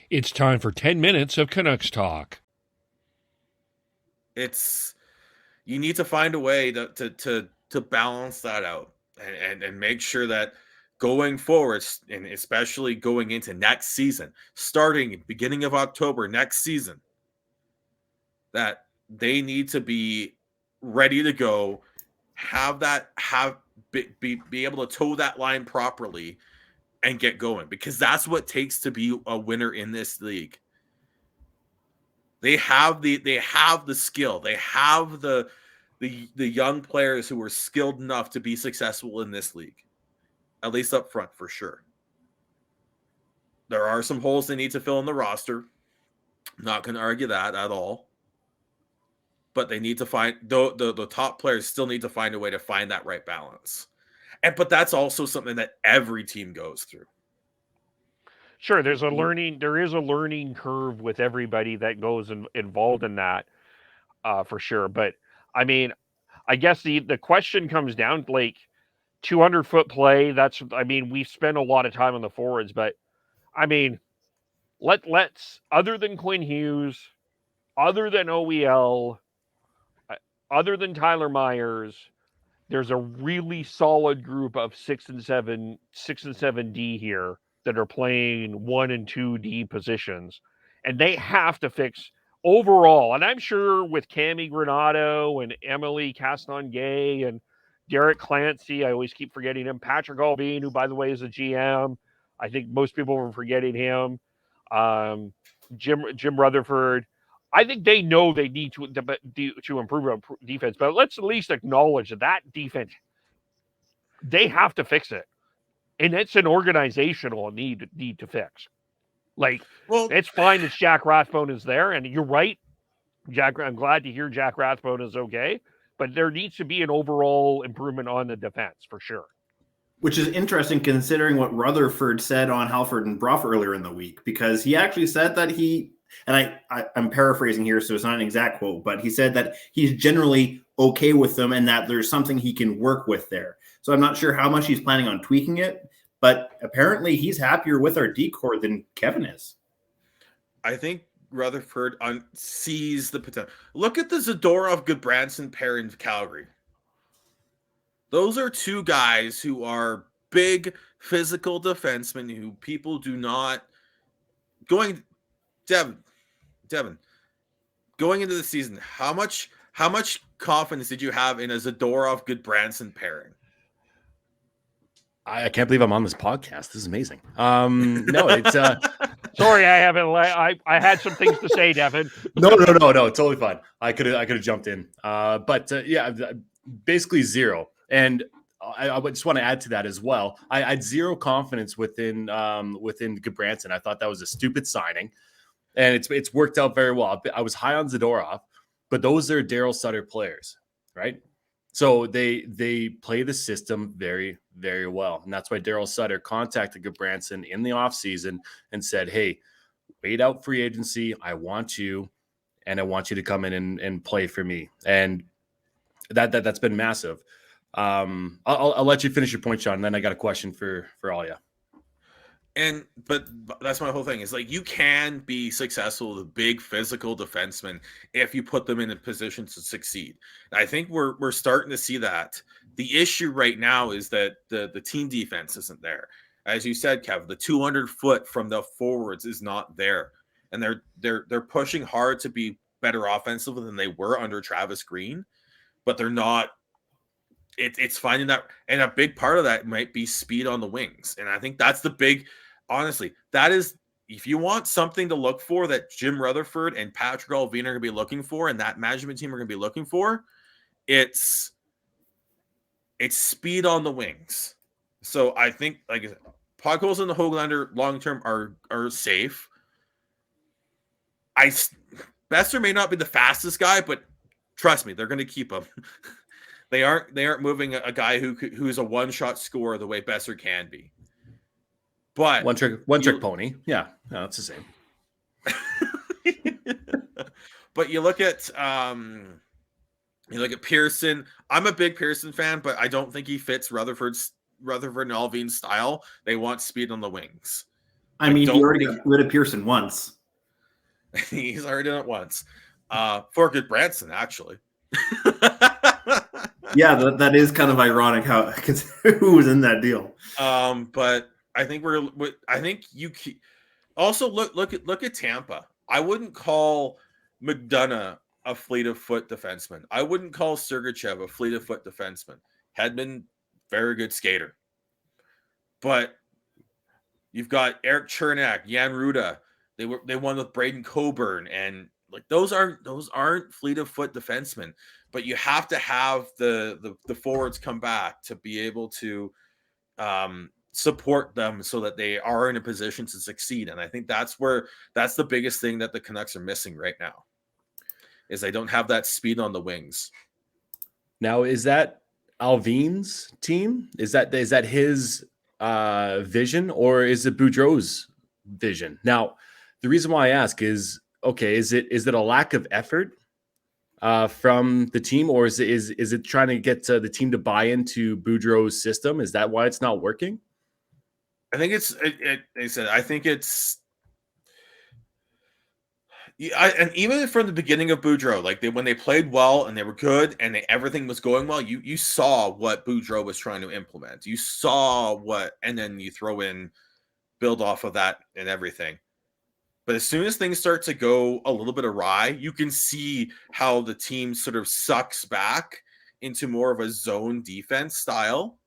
It's time for 10 minutes of Canucks Talk. You need to find a way to balance that out and make sure that going forward, and especially going into next season, starting beginning of October next season, that they need to be ready to go, be able to toe that line properly and get going, because that's what it takes to be a winner in this league. They have the skill. They have the young players who are skilled enough to be successful in this league, at least up front for sure. There are some holes they need to fill in the roster. I'm not going to argue that at all. But they need to find the top players still need to find a way to find that right balance. But that's also something that every team goes through. Sure, there is a learning curve with everybody that goes involved in that, for sure. But I mean, I guess the question comes down to, like, 200-foot play. We've spent a lot of time on the forwards, but I mean, let's other than Quinn Hughes, other than OEL, other than Tyler Myers, there's a really solid group of 6 and 7D here that are playing 1 and 2D positions, and they have to fix overall. And I'm sure with Cami Granato and Emily Caston-Gay and Derek Clancy, I always keep forgetting him, Patrick Alvin, who, by the way, is a GM. I think most people are forgetting him. Jim Rutherford. I think they know they need to improve on defense, but let's at least acknowledge that defense, they have to fix it. And it's an organizational need to fix. Like, it's fine that Jack Rathbone is there, and you're right, Jack. I'm glad to hear Jack Rathbone is okay, but there needs to be an overall improvement on the defense for sure. Which is interesting considering what Rutherford said on Halford and Brough earlier in the week, because he actually said that and I'm paraphrasing here, so it's not an exact quote, but he said that he's generally okay with them and that there's something he can work with there. So I'm not sure how much he's planning on tweaking it, but apparently he's happier with our decor than Kevin is. I think Rutherford sees the potential. Look at the Zadorov-Goodbranson pair in Calgary. Those are two guys who are big physical defensemen who people do not going. Devin, going into the season, how much confidence did you have in a Zadorov-Goodbranson pairing? I can't believe I'm on this podcast. This is amazing. No, it's sorry, I haven't. I had some things to say, Devin. No, totally fine. I could have jumped in, but basically zero. And I just want to add to that as well. I had zero confidence within Goodbranson. I thought that was a stupid signing. And it's worked out very well. I was high on Zadorov, but those are Daryl Sutter players, right? So they play the system very, very well. And that's why Daryl Sutter contacted Goodbranson in the offseason and said, hey, wait out free agency. I want you, and I want you to come in and play for me. And that's been massive. I'll let you finish your point, Sean, and then I got a question for all you. But that's my whole thing, is like, you can be successful with a big physical defenseman if you put them in a position to succeed. And I think we're starting to see that. The issue right now is that the team defense isn't there. As you said, Kev, the 200-foot from the forwards is not there, and they're pushing hard to be better offensively than they were under Travis Green, but they're not. It's finding that, and a big part of that might be speed on the wings. And I think that's the big, honestly, that is, if you want something to look for that Jim Rutherford and Patrick Alvin are going to be looking for, and that management team are going to be looking for, it's speed on the wings. So I think, like I said, Podkolzin and the Höglander long-term are safe. Besser may not be the fastest guy, but trust me, they're going to keep him. They aren't moving a guy who's a one-shot scorer the way Besser can be. But one trick pony. Yeah, no, it's the same. But you look at Pearson. I'm a big Pearson fan, but I don't think he fits Rutherford and Alvin's style. They want speed on the wings. I mean, he already got rid of Pearson once. He's already done it once. For good Branson, actually. Yeah, that is kind of ironic how who was in that deal. But I think you also look at Tampa. I wouldn't call McDonough a fleet of foot defenseman. I wouldn't call Sergachev a fleet of foot defenseman. Hedman, very good skater. But you've got Eric Chernak, Jan Ruda. They won with Braden Coburn, and like those aren't fleet of foot defensemen. But you have to have the forwards come back to be able to support them so that they are in a position to succeed. And I think that's the biggest thing that the Canucks are missing right now, is they don't have that speed on the wings. Now, is that Alvin's team? Is that his vision, or is it Boudreau's vision? Now, the reason why I ask is, okay, is it a lack of effort from the team, or is it trying to get the team to buy into Boudreau's system? Is that why it's not working? I think and even from the beginning of Boudreau, like when they played well and they were good and everything was going well, you saw what Boudreau was trying to implement. You saw and then you throw in, build off of that and everything. But as soon as things start to go a little bit awry, you can see how the team sort of sucks back into more of a zone defense style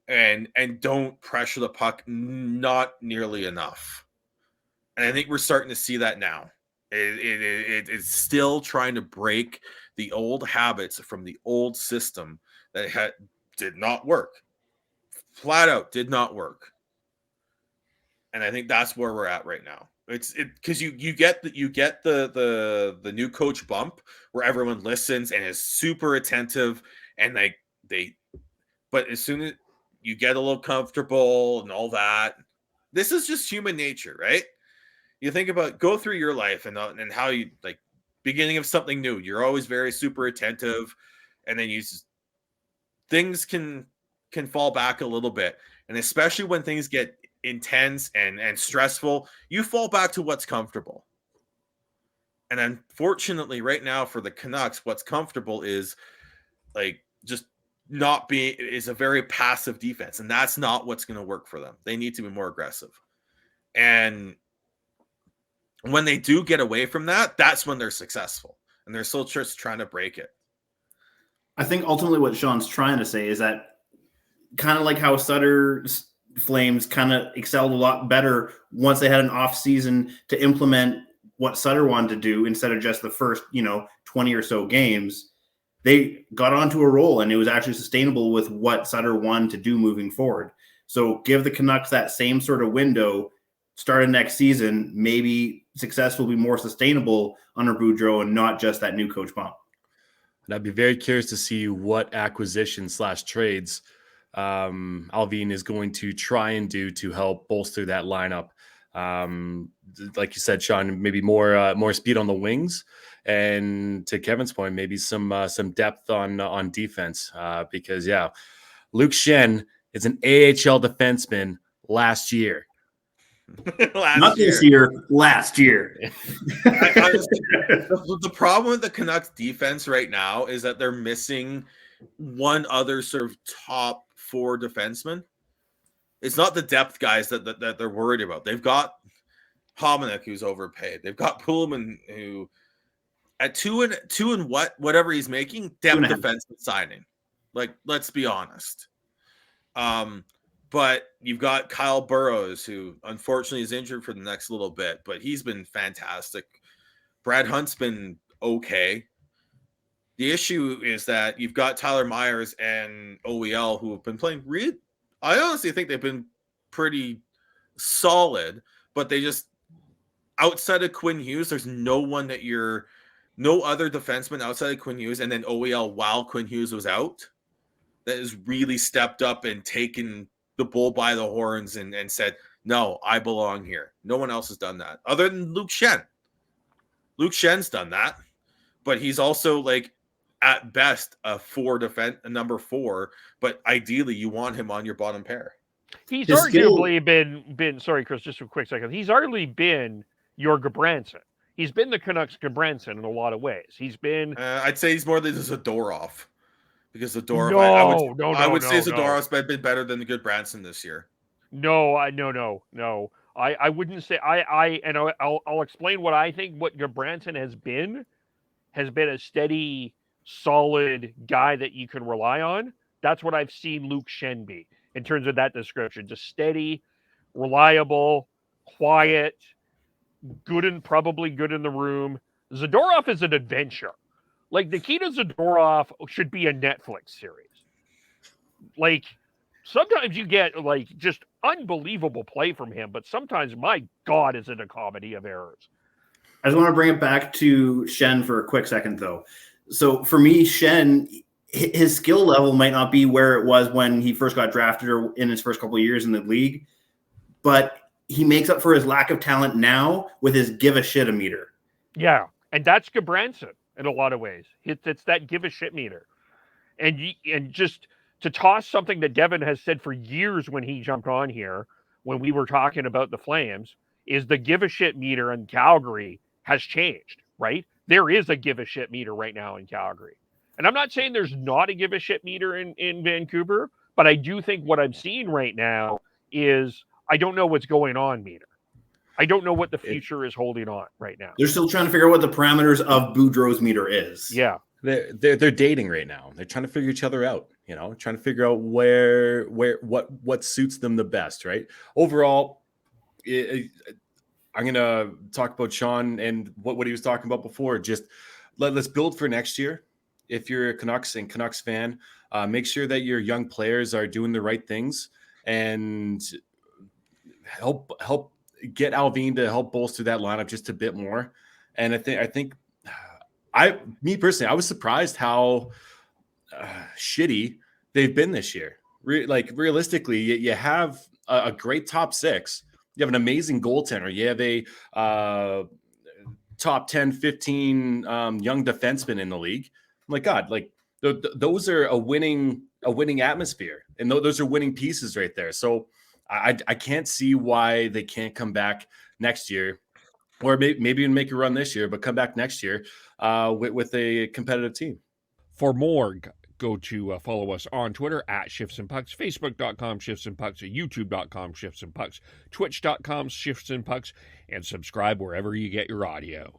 and don't pressure the puck not nearly enough. And I think we're starting to see that now. It's still trying to break the old habits from the old system that did not work. Flat out did not work. And I think that's where we're at right now. It's because you get the new coach bump where everyone listens and is super attentive, and but as soon as you get a little comfortable and all that, this is just human nature, right? You think about, go through your life and how you, like, beginning of something new, you're always very super attentive, and then things can fall back a little bit, and especially when things get intense and stressful, you fall back to what's comfortable. And unfortunately, right now for the Canucks, what's comfortable is like just is a very passive defense, and that's not what's going to work for them. They need to be more aggressive. And when they do get away from that, that's when they're successful, and they're still just trying to break it. I think ultimately what Sean's trying to say is that kind of like how Sutter's Flames kind of excelled a lot better once they had an off season to implement what Sutter wanted to do instead of just the first, 20 or so games. They got onto a roll, and it was actually sustainable with what Sutter wanted to do moving forward. So give the Canucks that same sort of window, starting next season, maybe success will be more sustainable under Boudreau and not just that new coach bump. And I'd be very curious to see what acquisition/trades Alvin is going to try and do to help bolster that lineup. Like you said, Sean, maybe more speed on the wings, and to Kevin's point, maybe some depth on defense. Because Luke Schenn is an AHL defenseman last year. This year, last year. The problem with the Canucks defense right now is that they're missing one other sort of top 4 defensemen. It's not the depth guys that they're worried about. They've got Hominick, who's overpaid. They've got Pullman, who at whatever he's making, depth defenseman signing. Like, let's be honest. But you've got Kyle Burrows, who unfortunately is injured for the next little bit, but he's been fantastic. Brad Hunt's been okay. The issue is that you've got Tyler Myers and OEL, who have been playing I honestly think they've been pretty solid, but they just, outside of Quinn Hughes, there's no other defenseman outside of Quinn Hughes, and then OEL while Quinn Hughes was out, that has really stepped up and taken the bull by the horns and said, no, I belong here. No one else has done that other than Luke Schenn. Luke Schenn's done that, but he's also, like, at best a number 4, but ideally you want him on your bottom pair. He's His arguably been. Sorry, Chris, just a quick second. He's arguably been your Gabranson. He's been the Canucks Gabranson in a lot of ways. He's been. I'd say he's more than Zadorov, because Zadorov. No, I would say Zadorov's been better than the good Branson this year. No. I wouldn't say I'll explain what I think. What Gabranson has been a steady, solid guy that you can rely on. That's what I've seen Luke Schenn be in terms of that description. Just steady, reliable, quiet, probably good in the room. Zadorov is an adventure. Like, Nikita Zadorov should be a Netflix series. Like, sometimes you get just unbelievable play from him, but sometimes, my God, is it a comedy of errors. I just want to bring it back to Schenn for a quick second, though. So for me, Schenn, his skill level might not be where it was when he first got drafted or in his first couple of years in the league, but he makes up for his lack of talent now with his give a shit meter. Yeah, and that's Gabranson in a lot of ways. It's that give a shit meter. And just to toss something that Devin has said for years when he jumped on here, when we were talking about the Flames, is the give a shit meter in Calgary has changed, right? There is a give a shit meter right now in Calgary. And I'm not saying there's not a give a shit meter in Vancouver, but I do think what I'm seeing right now is I don't know what's going on meter. I don't know what the future is holding on right now. They're still trying to figure out what the parameters of Boudreau's meter is. Yeah. They're dating right now. They're trying to figure each other out, trying to figure out what suits them the best, right? Overall, I'm going to talk about Sean and what he was talking about before. Just let's build for next year. If you're a Canucks fan, make sure that your young players are doing the right things and help get Alvin to help bolster that lineup just a bit more. And I think me personally, I was surprised how shitty they've been this year. Realistically, you have a great top six. You have an amazing goaltender. You have a top 10, 15 young defensemen in the league. My God, those are a winning atmosphere, and those are winning pieces right there. So I can't see why they can't come back next year, or maybe even make a run this year, but come back next year with a competitive team. For more, go to follow us on Twitter at Shifts and Pucks, Facebook.com Shifts and Pucks, YouTube.com Shifts and Pucks, Twitch.com Shifts and Pucks, and subscribe wherever you get your audio.